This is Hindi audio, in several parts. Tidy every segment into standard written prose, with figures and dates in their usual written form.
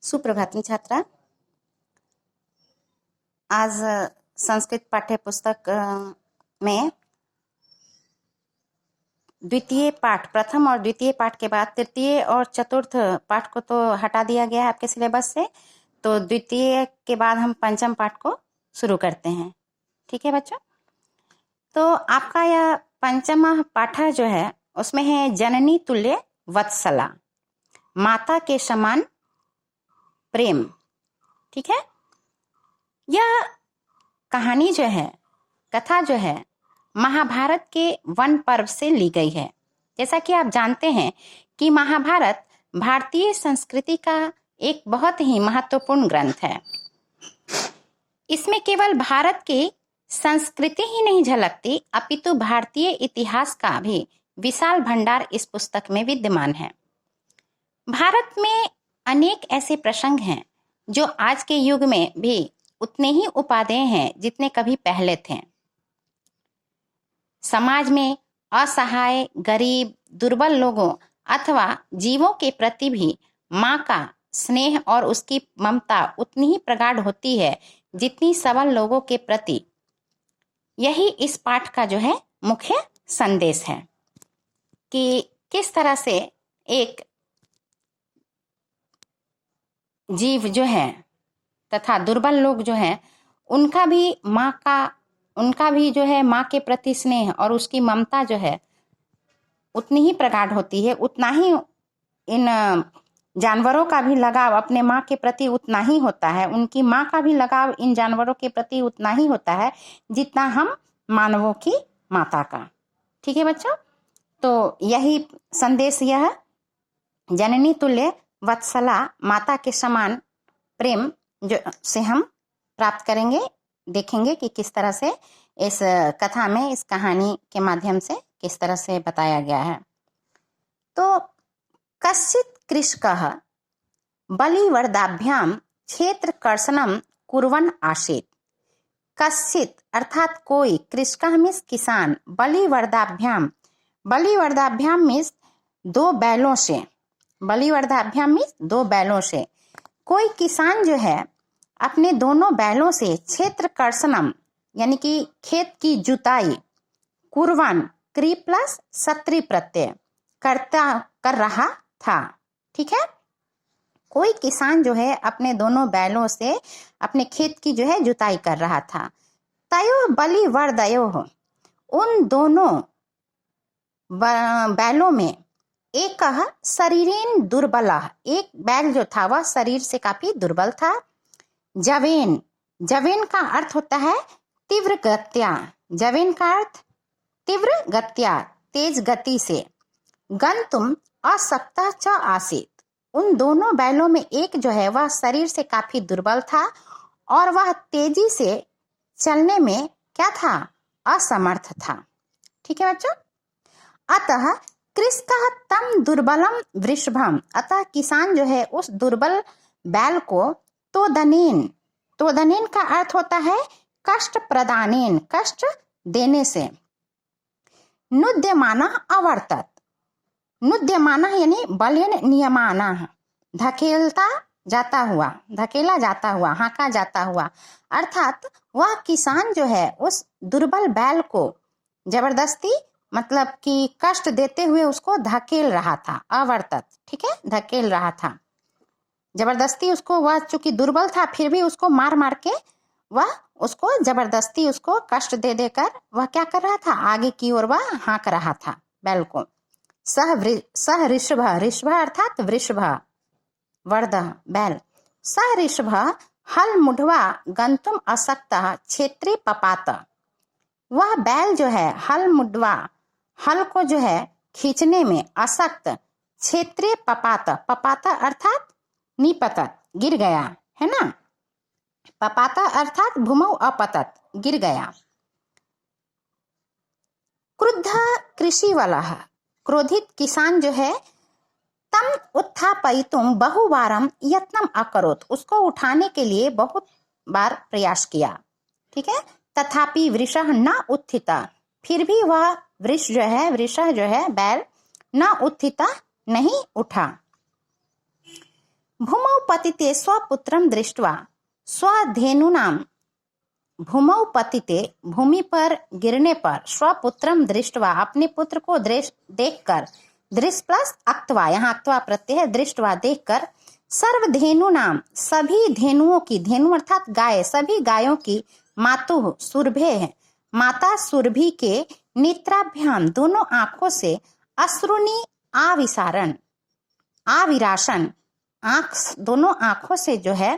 सुप्रभात छात्रा। आज संस्कृत पाठ्य पुस्तक में द्वितीय पाठ, प्रथम और द्वितीय पाठ के बाद तृतीय और चतुर्थ पाठ को तो हटा दिया गया है आपके सिलेबस से। तो द्वितीय के बाद हम पंचम पाठ को शुरू करते हैं। ठीक है बच्चों, तो आपका यह पंचम पाठ जो है उसमें है जननी तुल्य वत्सला, माता के समान प्रेम। ठीक है, यह कहानी जो है, कथा जो है, महाभारत के वन पर्व से ली गई है। जैसा कि आप जानते हैं कि महाभारत भारतीय संस्कृति का एक बहुत ही महत्वपूर्ण ग्रंथ है। इसमें केवल भारत की संस्कृति ही नहीं झलकती, अपितु भारतीय इतिहास का भी विशाल भंडार इस पुस्तक में विद्यमान है। भारत में अनेक ऐसे प्रसंग हैं जो आज के युग में भी उतने ही उपादेय हैं जितने कभी पहले थे। समाज में असहाय, गरीब, दुर्बल लोगों अथवा जीवों के प्रति भी माँ का स्नेह और उसकी ममता उतनी ही प्रगाढ़ होती है जितनी सबल लोगों के प्रति। यही इस पाठ का जो है मुख्य संदेश है कि किस तरह से एक जीव जो है तथा दुर्बल लोग जो हैं उनका भी जो है माँ के प्रति स्नेह और उसकी ममता जो है उतनी ही प्रगाढ़ होती है। उतना ही इन जानवरों का भी लगाव अपने माँ के प्रति उतना ही होता है, उनकी माँ का भी लगाव इन जानवरों के प्रति उतना ही होता है जितना हम मानवों की माता का। ठीक है बच्चों, तो यही संदेश यह जननी तुल्य वत्सला, माता के समान प्रेम जो से हम प्राप्त करेंगे। देखेंगे कि किस तरह से इस कथा में, इस कहानी के माध्यम से किस तरह से बताया गया है। तो कश्चित् कृषकः बलिवर्दाभ्याम क्षेत्र कर्षणम कुर्वन् आसीत्। कश्चित् अर्थात कोई, कृषकः मीन्स किसान, बलिवर्दाभ्याम मीन्स दो बैलों से, बलिवर्दाभ्याम मीन्स दो बैलों से। कोई किसान जो है अपने दोनों बैलों से क्षेत्र कर्षणम यानी कि खेत की जुताई, कुर्वान क्री प्लस सत्री प्रत्यय कर रहा था। ठीक है, कोई किसान जो है अपने दोनों बैलों से अपने खेत की जो है जुताई कर रहा था। तयो बलिवर्दयो, उन दोनों बैलों में एक शरीरेन दुर्बला, एक बैल जो था वह शरीर से काफी दुर्बल था। जवेन का अर्थ होता है तीव्र गत्या, जवेन का अर्थ तीव्र गत्या, तेज गति से। गंतुम अशक्ता च आसीत, उन दोनों बैलों में एक जो है वह शरीर से काफी दुर्बल था और वह तेजी से चलने में क्या था, असमर्थ था। ठीक है बच्चों, अतः कृषकः तम दुर्बलम वृषभम, अतः किसान जो है उस दुर्बल बैल को तोदनेन का अर्थ होता है कष्ट प्रदानेन, कष्ट देने से। नुद्यमाना अवर्तत, नुद्यमाना यानी बलेन नियमाना, धकेला जाता हुआ, हाँका जाता हुआ। अर्थात वह किसान जो है उस दुर्बल बैल को जबरदस्ती, मतलब कि कष्ट देते हुए उसको धकेल रहा था। अवर्तत, ठीक है, धकेल रहा था जबरदस्ती उसको। वह चूंकि दुर्बल था फिर भी उसको मार मार के वह उसको जबरदस्ती उसको कष्ट दे देकर वह क्या कर रहा था, आगे की ओर वह हाँक रहा था बैल को। सह ऋषभ, ऋषभ अर्थात वृषभ, वर्द बैल। सह ऋषभ हल मुढ़वा गंतुम अशक्तः क्षेत्रे पपात, वह बैल जो है हल मुढ़वा, हल को जो है खींचने में अशक्त, क्षेत्रे पपात, पपाता अर्थात निपतत, गिर गया है ना, पपाता अर्थात भूमौ अपतत, गिर गया। क्रुद्ध कृषि वाला, क्रोधित किसान जो है तम उत्थापयितुम बहुवारम यत्नम अकरोत, उसको उठाने के लिए बहुत बार प्रयास किया। ठीक है, तथापि वृषः न उत्थिता, फिर भी वह वृषः जो है बैल न उत्थिता, नहीं उठा। भूमौ पतिते स्वपुत्रम दृष्ट्वा स्वधेनुनाम भूमौ पतिते भूमि पर गिरने पर स्वपुत्रम दृष्ट्वा अपने पुत्र को देखकर दृश्य प्लस अक्त्वा, यहाँ अक्त्वा प्रत्यय है, दृष्ट्वा देखकर सर्वधेनु नाम सभी धेनुओं की, धेनु अर्थात गाय, सभी गायों की मातु सुरभे है, माता सुरभि के नेत्राभ्याम दोनों आंखों से अश्रुनी आविराशन आंख, दोनों आंखों से जो है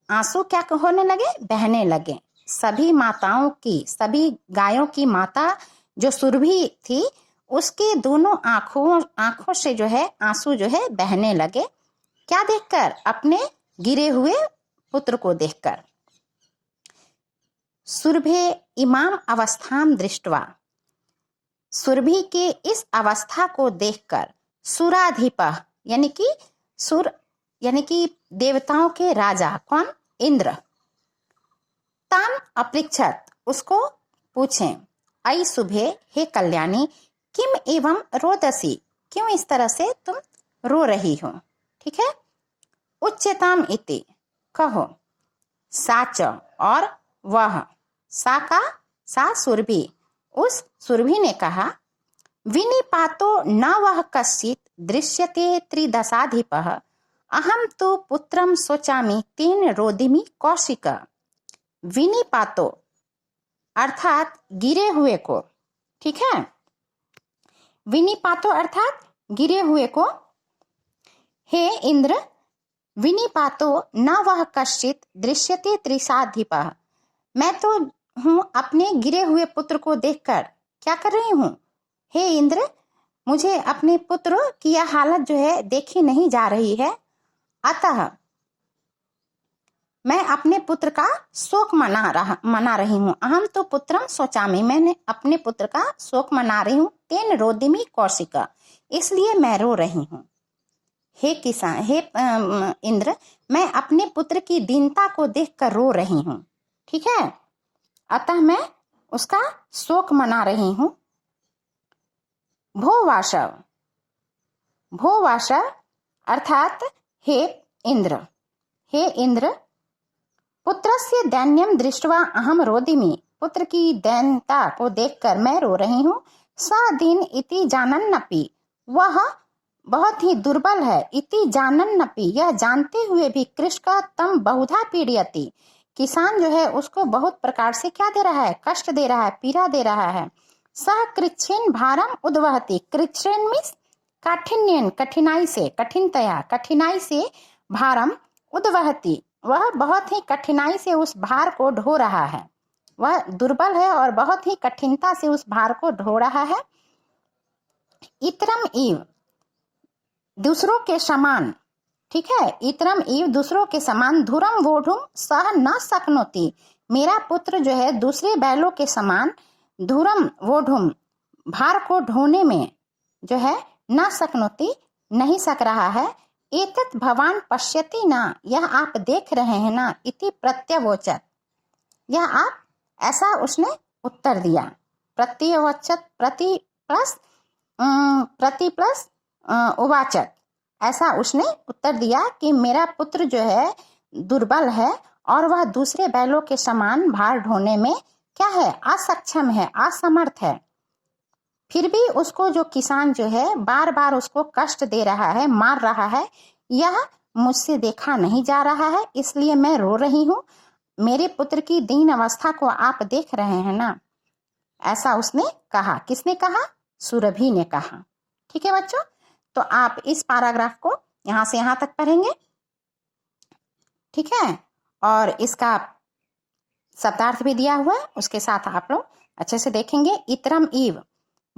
आंसू क्या होने लगे, बहने लगे। सभी माताओं की, सभी गायों की माता जो सुरभि थी उसके दोनों आंखों से जो है आंसू जो है बहने लगे। क्या देखकर? अपने गिरे हुए पुत्र को देखकर। सुरभे इमाम अवस्थाम दृष्ट्वा, सुरभि के इस अवस्था को देखकर सुराधिप यानी कि सुर यानी कि देवताओं के राजा, कौन? इंद्र, ताम अपृच्छत, उसको पूछें, आई सुभे, हे कल्याणी, किम एवं रोदसी, क्यों इस तरह से तुम रो रही हो? ठीक है। उच्चताम इति, कहो। साच, और वह, सा सुरभि, उस सुरभि ने कहा, विनिपातो न वह कश्चित दृश्यते त्रिदशाधिपः, अहम तो पुत्रम शोचामि तेन रोदिमि कौशिक। विनिपातो अर्थात गिरे हुए को, ठीक है। विनिपातो अर्थात गिरे हुए को। हे इंद्र, विनिपातो न वह कश्चित दृश्यते त्रिशाधिपः, मैं तो हूं अपने गिरे हुए पुत्र को देखकर क्या कर रही हूं? हे इंद्र, मुझे अपने पुत्र की यह हालत जो है देखी नहीं जा रही है, अतः मैं अपने पुत्र का शोक मना रही हूँ। अहम तो पुत्रम शोचामि, मैंने अपने पुत्र का शोक मना रही हूँ। तेन रोदिमि कौशिका, इसलिए मैं रो रही हूँ। हे किसान, हे इंद्र, मैं अपने पुत्र की दीनता को देखकर रो रही हूँ, ठीक है, अतः मैं उसका शोक मना रही हूँ। भोवाशव, भोवाशव अर्थात हे इंद्र, हे इंद्र, पुत्रस्य दैन्यम दृष्ट्वा अहम रोदिमि, पुत्र की दैन्यता को देखकर मैं रो रही हूँ। सदीन इति जानन्नपि, वह बहुत ही दुर्बल है। इति जानन्नपि, यह जानते हुए भी कृषक तम बहुधा पीड़यति, किसान जो है उसको बहुत प्रकार से क्या दे रहा है? कष्ट दे रहा है, पीड़ा दे रहा है। सह कृच्छ्रेण भारम उद्वहति, कृच्छ्रेण मीन्स काठिन्यन, कठिनाई से, कठिनतया, कठिनाई से भारम उद्वहति, वह बहुत ही कठिनाई से उस भार को ढो रहा है। वह दुर्बल है और बहुत ही कठिनता से उस भार को ढो रहा है। इतरम इव, दूसरों के समान, ठीक है, इतरम इव, दूसरों के समान, धुरम वोढुम सह न सकनोति, मेरा पुत्र जो है दूसरे बैलों के समान धुरम वोढुम, भार को ढोने में जो है न सकनोति, नहीं सक रहा है। एतत् भवान पश्यति ना, यह आप देख रहे हैं ना। इति प्रत्यवोचत, यह आप, ऐसा उसने उत्तर दिया। प्रत्यवोचत, प्रति प्लस उवाचत, ऐसा उसने उत्तर दिया कि मेरा पुत्र जो है दुर्बल है और वह दूसरे बैलों के समान भार ढोने में क्या है? असक्षम है, असमर्थ है। फिर भी उसको जो किसान जो है बार बार उसको कष्ट दे रहा है, मार रहा है, यह मुझसे देखा नहीं जा रहा है, इसलिए मैं रो रही हूँ। मेरे पुत्र की दीन अवस्था को आप देख रहे हैं ना, ऐसा उसने कहा। किसने कहा? सुरभि ने कहा। ठीक है बच्चों, तो आप इस पैराग्राफ को यहाँ से यहाँ तक पढ़ेंगे, ठीक है, और इसका शब्दार्थ भी दिया हुआ है, उसके साथ आप लोग अच्छे से देखेंगे। इतरम इव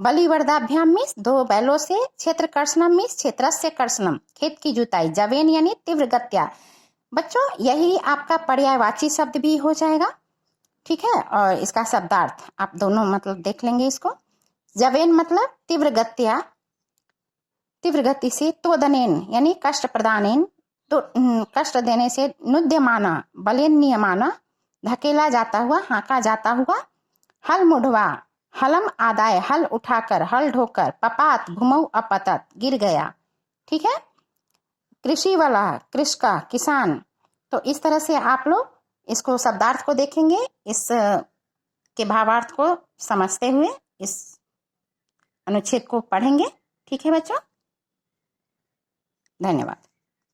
बलिवर्दाभ्याम मीन्स दो बैलों से, क्षेत्र कर्षणम मीन्स क्षेत्रस्य कर्षणम, खेत की जुताई, जवेन यानी तीव्र गत्या। बच्चों यही आपका पर्यायवाची शब्द भी हो जाएगा, ठीक है, और इसका शब्दार्थ आप दोनों मतलब देख लेंगे इसको। जवेन मतलब तीव्र गत्या, तीव्र गति से, तोदनेन यानी कष्ट प्रदानेन, तो कष्ट देने से, नुद्यमाना बलेन नियमाना, धकेला जाता हुआ, हाँका जाता हुआ, हल मुढ़वा हलम आदाय, हल उठाकर, हल ढोकर, पपात भूमौ अपतत, गिर गया, ठीक है। कृषि वाला, कृष का किसान। तो इस तरह से आप लोग इसको शब्दार्थ को देखेंगे, इस के भावार्थ को समझते हुए इस अनुच्छेद को पढ़ेंगे। ठीक है बच्चों, धन्यवाद।